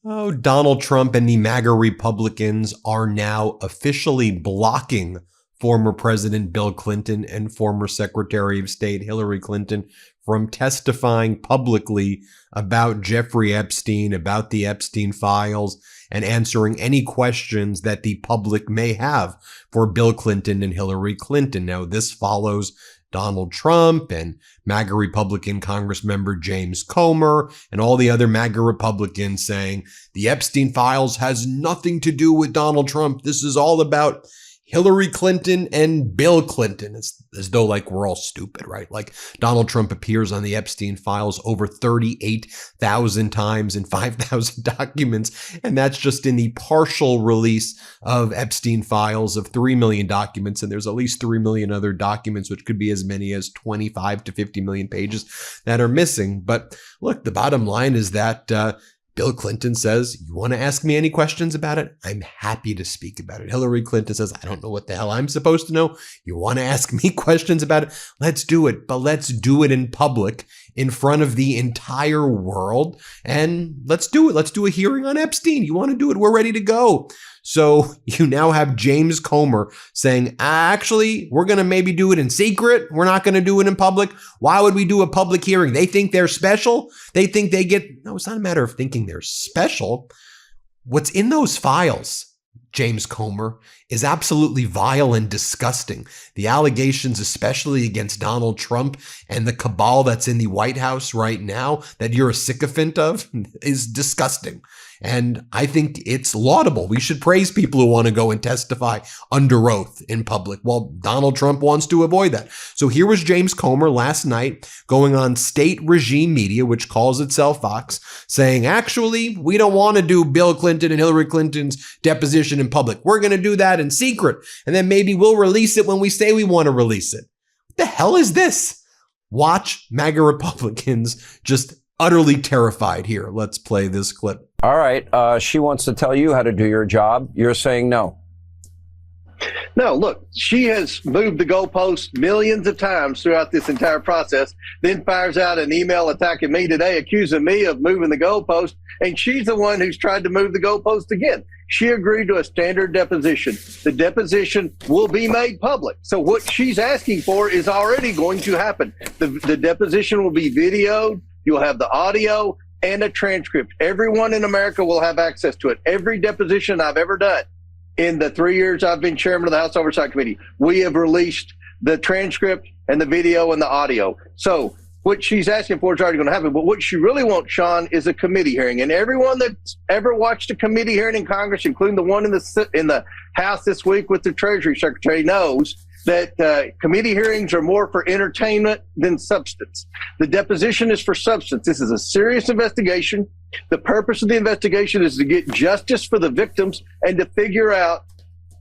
Oh, Donald Trump and the MAGA Republicans are now officially blocking former President Bill Clinton and former Secretary of State Hillary Clinton from testifying publicly about Jeffrey Epstein, about the Epstein files, and answering any questions that the public may have for Bill Clinton and Hillary Clinton. Now, this follows Donald Trump and MAGA Republican Congressmember James Comer and all the other MAGA Republicans saying the Epstein files has nothing to do with Donald Trump. This is all about Hillary Clinton and Bill Clinton. It's as though like we're all stupid, right? Like Donald Trump appears on the Epstein files over 38,000 times in 5,000 documents. And that's just in the partial release of Epstein files of 3 million documents. And there's at least 3 million other documents, which could be as many as 25 to 50 million pages that are missing. But look, the bottom line is that, Bill Clinton says, you want to ask me any questions about it? I'm happy to speak about it. Hillary Clinton says, I don't know what the hell I'm supposed to know. You want to ask me questions about it? Let's do it. But let's do it in public in front of the entire world. And let's do it. Let's do a hearing on Epstein. You want to do it? We're ready to go. So you now have James Comer saying, actually, we're going to maybe do it in secret. We're not going to do it in public. Why would we do a public hearing? They think they're special. They think they get, no, it's not a matter of thinking they're special. What's in those files, James Comer, is absolutely vile and disgusting. The allegations, especially against Donald Trump and the cabal that's in the White House right now that you're a sycophant of, is disgusting. And I think it's laudable. We should praise people who want to go and testify under oath in public. Well, Donald Trump wants to avoid that. So here was James Comer last night going on state regime media, which calls itself Fox, saying, actually, we don't want to do Bill Clinton and Hillary Clinton's deposition in public. We're going to do that in secret. And then maybe we'll release it when we say we want to release it. What the hell is this? Watch MAGA Republicans just utterly terrified here. Let's play this clip. All right. She wants to tell you how to do your job. You're saying no. No, look, she has moved the goalposts millions of times throughout this entire process, then fires out an email attacking me today, accusing me of moving the goalpost, and she's the one who's tried to move the goalpost again. She agreed to a standard deposition. The deposition will be made public. So what she's asking for is already going to happen. The deposition will be videoed. You'll have the audio and a transcript. Everyone in America will have access to it. Every deposition I've ever done in the 3 years I've been chairman of the House Oversight Committee, we have released the transcript and the video and the audio. So what she's asking for is already going to happen. But what she really wants, Sean, is a committee hearing. And everyone that's ever watched a committee hearing in Congress, including the one in the House this week with the Treasury Secretary, knows that committee hearings are more for entertainment than substance. The deposition is for substance. This is a serious investigation. The purpose of the investigation is to get justice for the victims and to figure out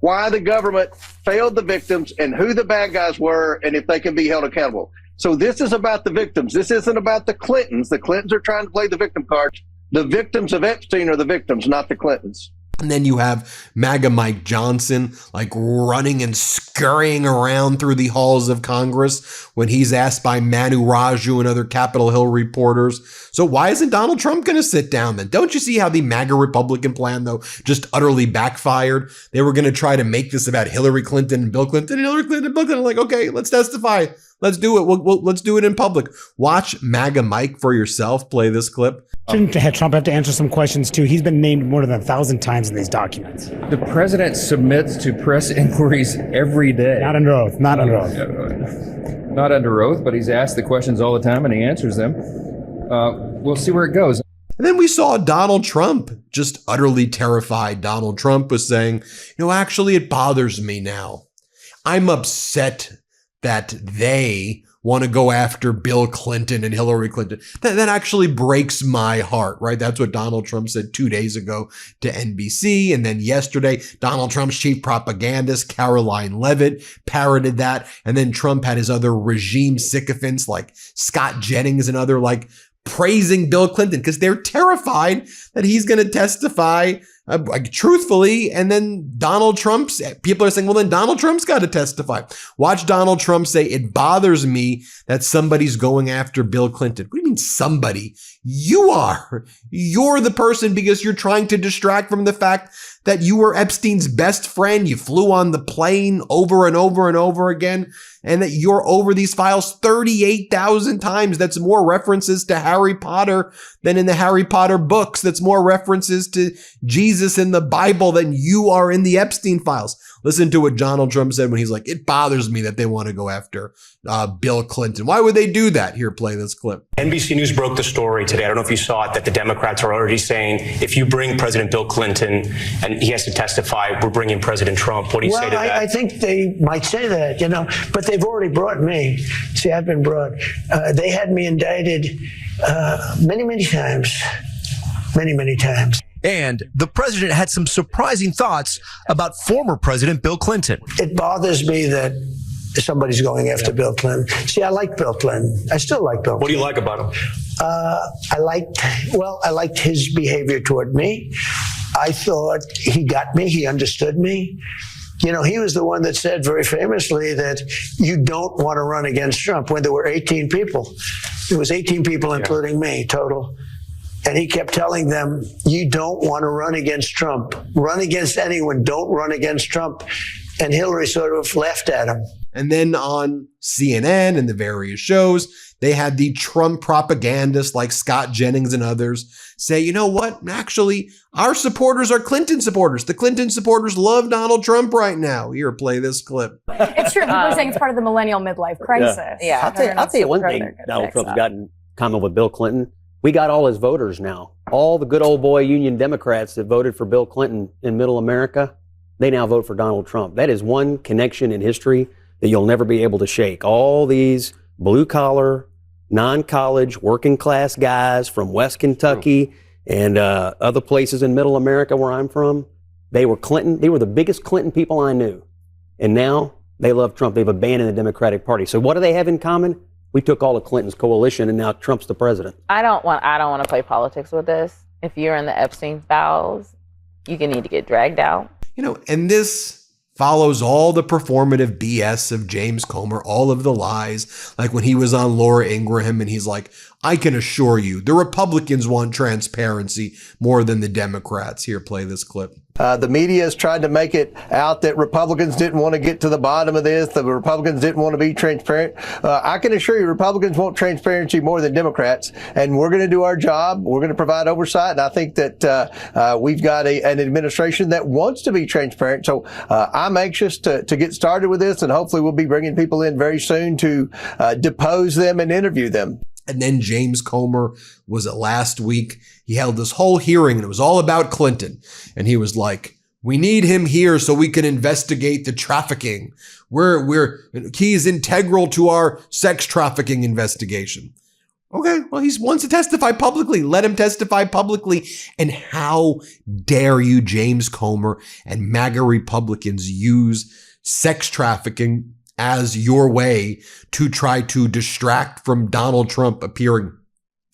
why the government failed the victims and who the bad guys were and if they can be held accountable. So this is about the victims. This isn't about the Clintons. The Clintons are trying to play the victim cards. The victims of Epstein are the victims, not the Clintons. And then you have MAGA Mike Johnson like running and scurrying around through the halls of Congress when he's asked by Manu Raju and other Capitol Hill reporters. So why isn't Donald Trump going to sit down then? Don't you see how the MAGA Republican plan, though, just utterly backfired? They were going to try to make this about Hillary Clinton and Bill Clinton and Hillary Clinton and Bill Clinton. Like, okay, let's testify. Let's do it. Let's do it in public. Watch MAGA Mike for yourself. Play this clip. Shouldn't Trump have to answer some questions too? He's been named more than 1,000 times in these documents. The president submits to press inquiries every day. Not under oath. Not under oath. Not under oath, but he's asked the questions all the time and he answers them. We'll see where it goes. And then we saw Donald Trump just utterly terrified. Donald Trump was saying, actually, it bothers me now. I'm upset that they want to go after Bill Clinton and Hillary Clinton. That actually breaks my heart, right? That's what Donald Trump said 2 days ago to NBC. And then yesterday, Donald Trump's chief propagandist, Caroline Leavitt, parroted that. And then Trump had his other regime sycophants like Scott Jennings and other praising Bill Clinton because they're terrified that he's going to testify Like, truthfully, and then people are saying, well, then Donald Trump's got to testify. Watch Donald Trump say, it bothers me that somebody's going after Bill Clinton. What do you mean somebody? You are. You're the person, because you're trying to distract from the fact that you were Epstein's best friend. You flew on the plane over and over and over again, and that you're over these files 38,000 times. That's more references to Harry Potter than in the Harry Potter books. That's more references to Jesus in the Bible than you are in the Epstein files. Listen to what Donald Trump said when he's like, it bothers me that they want to go after Bill Clinton. Why would they do that? Here, play this clip. NBC News broke the story today. I don't know if you saw it, that the Democrats are already saying, if you bring President Bill Clinton and he has to testify, we're bringing President Trump. What do you say to that? I think they might say that, but they've already brought me. See, I've been brought. They had me indicted many times. Many times. And the president had some surprising thoughts about former President Bill Clinton. It bothers me that somebody's going after Bill Clinton. See, I like Bill Clinton. I still like Bill Clinton. What do you like about him? I liked his behavior toward me. I thought he got me. He understood me. He was the one that said very famously that you don't want to run against Trump when there were 18 people. There was 18 people, including me, total. And he kept telling them, you don't want to run against Trump. Run against anyone. Don't run against Trump. And Hillary sort of laughed at him. And then on CNN and the various shows, they had the Trump propagandists like Scott Jennings and others say, you know what? Actually, our supporters are Clinton supporters. The Clinton supporters love Donald Trump right now. Here, play this clip. It's true. People are saying it's part of the millennial midlife crisis. Yeah. I'll tell you one thing Donald Trump's gotten common with Bill Clinton. We got all his voters now. All the good old boy Union Democrats that voted for Bill Clinton in middle America, they now vote for Donald Trump. That is one connection in history that you'll never be able to shake. All these blue-collar, non-college, working-class guys from West Kentucky and other places in middle America where I'm from, they were Clinton. They were the biggest Clinton people I knew. And now they love Trump. They've abandoned the Democratic Party. So what do they have in common? We took all of Clinton's coalition, and now Trump's the president. I don't want to play politics with this. If you're in the Epstein files, you need to get dragged out. And this follows all the performative BS of James Comer, all of the lies, like when he was on Laura Ingraham and he's like, I can assure you, the Republicans want transparency more than the Democrats. Here, play this clip. The media has tried to make it out that Republicans didn't want to get to the bottom of this. The Republicans didn't want to be transparent. I can assure you Republicans want transparency more than Democrats, and we're going to do our job. We're going to provide oversight, and I think that we've got an administration that wants to be transparent. So I'm anxious to get started with this, and hopefully we'll be bringing people in very soon to depose them and interview them. And then James Comer, was it last week? He held this whole hearing and it was all about Clinton. And he was like, we need him here so we can investigate the trafficking. He is integral to our sex trafficking investigation. Okay, well, he wants to testify publicly. Let him testify publicly. And how dare you, James Comer and MAGA Republicans, use sex trafficking as your way to try to distract from Donald Trump appearing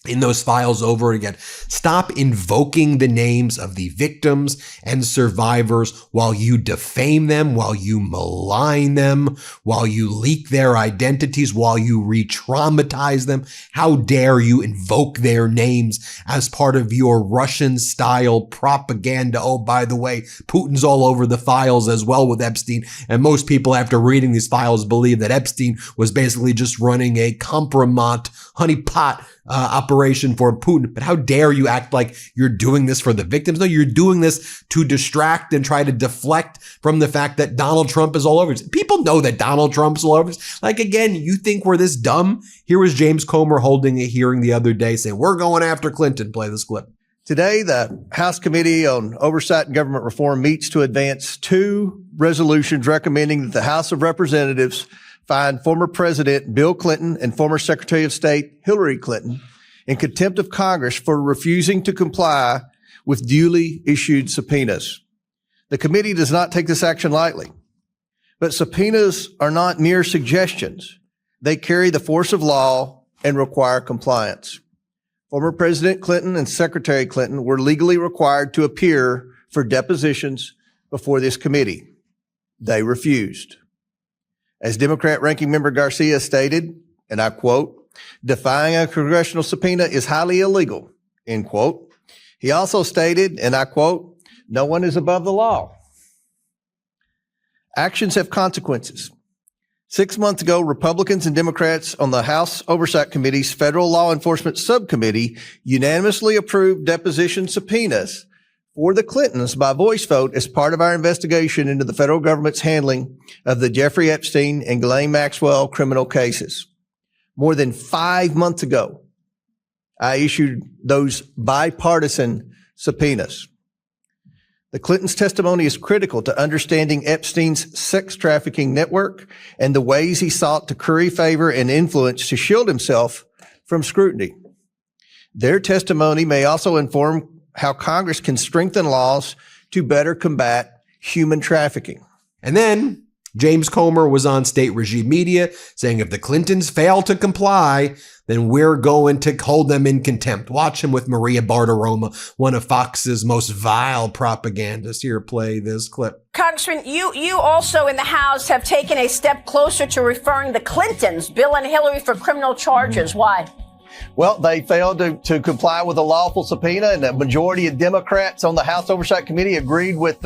in those files over again. Stop invoking the names of the victims and survivors while you defame them, while you malign them, while you leak their identities, while you re-traumatize them. How dare you invoke their names as part of your Russian-style propaganda? Oh, by the way, Putin's all over the files as well with Epstein. And most people, after reading these files, believe that Epstein was basically just running a compromat honeypot operation for Putin. But how dare you act like you're doing this for the victims? No, you're doing this to distract and try to deflect from the fact that Donald Trump is all over this. People know that Donald Trump's all over this. Like, again, you think we're this dumb? Here was James Comer holding a hearing the other day saying, we're going after Clinton. Play this clip. Today, the House Committee on Oversight and Government Reform meets to advance 2 resolutions recommending that the House of Representatives find former President Bill Clinton and former Secretary of State Hillary Clinton in contempt of Congress for refusing to comply with duly issued subpoenas. The committee does not take this action lightly, but subpoenas are not mere suggestions. They carry the force of law and require compliance. Former President Clinton and Secretary Clinton were legally required to appear for depositions before this committee. They refused. As Democrat Ranking Member Garcia stated, and I quote, "Defying a congressional subpoena is highly illegal," end quote. He also stated, and I quote, "No one is above the law." Actions have consequences. 6 months ago, Republicans and Democrats on the House Oversight Committee's Federal Law Enforcement Subcommittee unanimously approved deposition subpoenas for the Clintons by voice vote as part of our investigation into the federal government's handling of the Jeffrey Epstein and Ghislaine Maxwell criminal cases. More than 5 months ago, I issued those bipartisan subpoenas. The Clintons' testimony is critical to understanding Epstein's sex trafficking network and the ways he sought to curry favor and influence to shield himself from scrutiny. Their testimony may also inform how Congress can strengthen laws to better combat human trafficking. And then James Comer was on state regime media saying if the Clintons fail to comply, then we're going to hold them in contempt. Watch him with Maria Bartiromo, one of Fox's most vile propagandists. Here, play this clip. Congressman, you also in the House have taken a step closer to referring the Clintons, Bill and Hillary, for criminal charges. Why? Well, they failed to comply with a lawful subpoena, and the majority of Democrats on the House Oversight Committee agreed with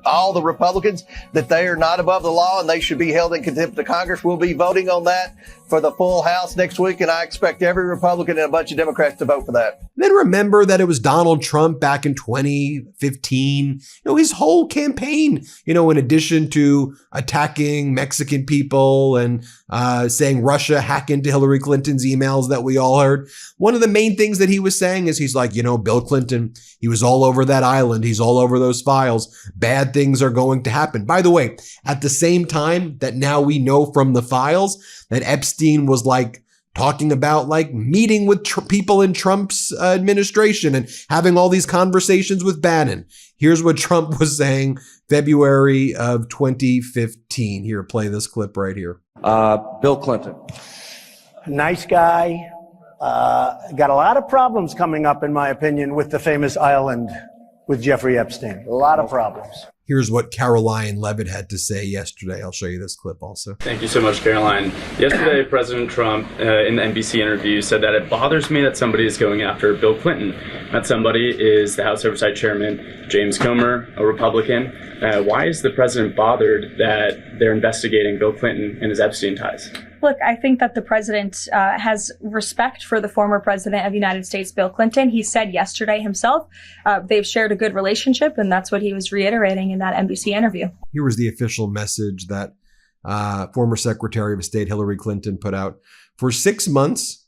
all the Republicans that they are not above the law and they should be held in contempt of Congress. We'll be voting on that for the full House next week, and I expect every Republican and a bunch of Democrats to vote for that. Then remember that it was Donald Trump back in 2015. His whole campaign, in addition to attacking Mexican people and saying Russia hacked into Hillary Clinton's emails that we all heard. One of the main things that he was saying is he's like, Bill Clinton, he was all over that island. He's all over those files. Bad things are going to happen. By the way, at the same time that now we know from the files that Epstein was talking about meeting with people in Trump's administration and having all these conversations with Bannon. Here's what Trump was saying February of 2015. Here, play this clip right here. Bill Clinton. Nice guy. Got a lot of problems coming up, in my opinion, with the famous island with Jeffrey Epstein. A lot of problems. Here's what Caroline Levitt had to say yesterday. I'll show you this clip also. Thank you so much, Caroline. Yesterday, President Trump, in the NBC interview, said that it bothers me that somebody is going after Bill Clinton. That somebody is the House Oversight Chairman, James Comer, a Republican. Why is the president bothered that they're investigating Bill Clinton and his Epstein ties? Look, I think that the president has respect for the former president of the United States, Bill Clinton. He said yesterday himself they've shared a good relationship, and that's what he was reiterating in that NBC interview. Here was the official message that former Secretary of State Hillary Clinton put out. For 6 months,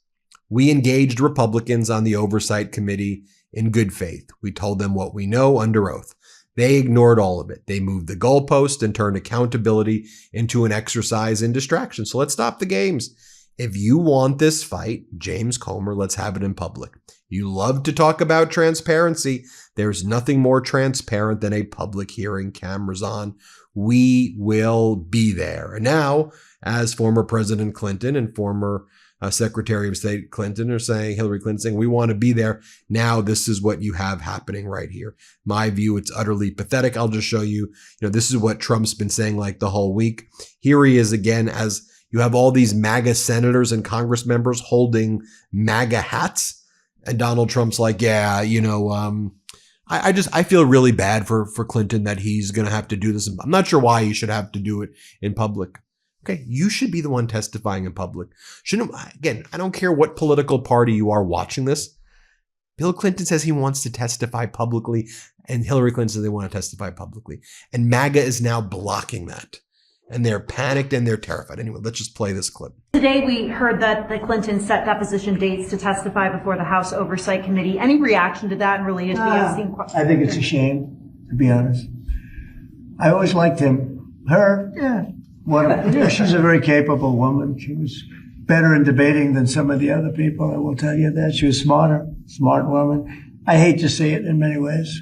we engaged Republicans on the Oversight Committee in good faith. We told them what we know under oath. They ignored all of it. They moved the goalpost and turned accountability into an exercise in distraction. So let's stop the games. If you want this fight, James Comer, let's have it in public. You love to talk about transparency. There's nothing more transparent than a public hearing, cameras on. We will be there. And now, as former President Clinton and former Secretary of State Clinton are saying, Hillary Clinton saying, we want to be there. Now, this is what you have happening right here. My view, it's utterly pathetic. I'll just show you, this is what Trump's been saying the whole week. Here he is again, as you have all these MAGA senators and Congress members holding MAGA hats. And Donald Trump's like, yeah, I feel really bad for Clinton that he's going to have to do this. I'm not sure why he should have to do it in public. Okay, you should be the one testifying in public. Again, I don't care what political party you are watching this. Bill Clinton says he wants to testify publicly, and Hillary Clinton says they want to testify publicly. And MAGA is now blocking that. And they're panicked and they're terrified. Anyway, let's just play this clip. Today we heard that the Clintons set deposition dates to testify before the House Oversight Committee. Any reaction to that related to the Epstein question? I think it's a shame, to be honest. I always liked him. Her, yeah. She's a very capable woman. She was better in debating than some of the other people, I will tell you that. She was smart woman. I hate to see it in many ways.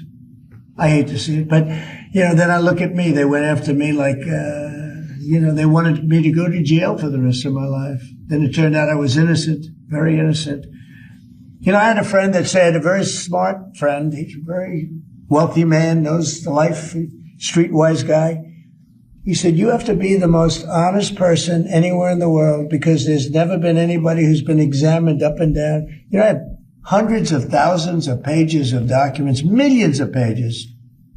I hate to see it. But, then I look at me. They went after me they wanted me to go to jail for the rest of my life. Then it turned out I was innocent, very innocent. I had a friend that said, a very smart friend, he's very wealthy man, knows the life, streetwise guy. He said, you have to be the most honest person anywhere in the world because there's never been anybody who's been examined up and down. You know, I have hundreds of thousands of pages of documents, millions of pages.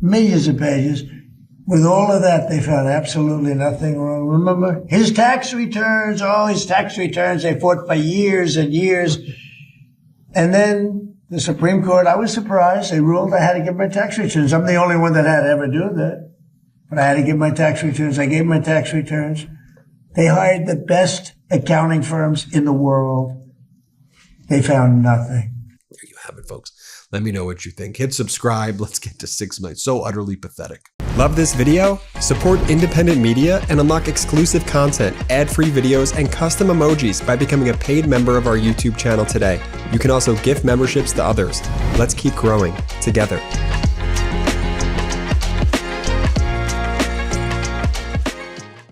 With all of that, they found absolutely nothing wrong. Remember, his tax returns, they fought for years and years. And then the Supreme Court, I was surprised, they ruled I had to give my tax returns. I'm the only one that had to ever do that. But I had to give my tax returns. I gave my tax returns. They hired the best accounting firms in the world. They found nothing. There you have it, folks. Let me know what you think. Hit subscribe. Let's get to 6 million. So utterly pathetic. Love this video? Support independent media and unlock exclusive content, ad-free videos, and custom emojis by becoming a paid member of our YouTube channel today. You can also gift memberships to others. Let's keep growing together.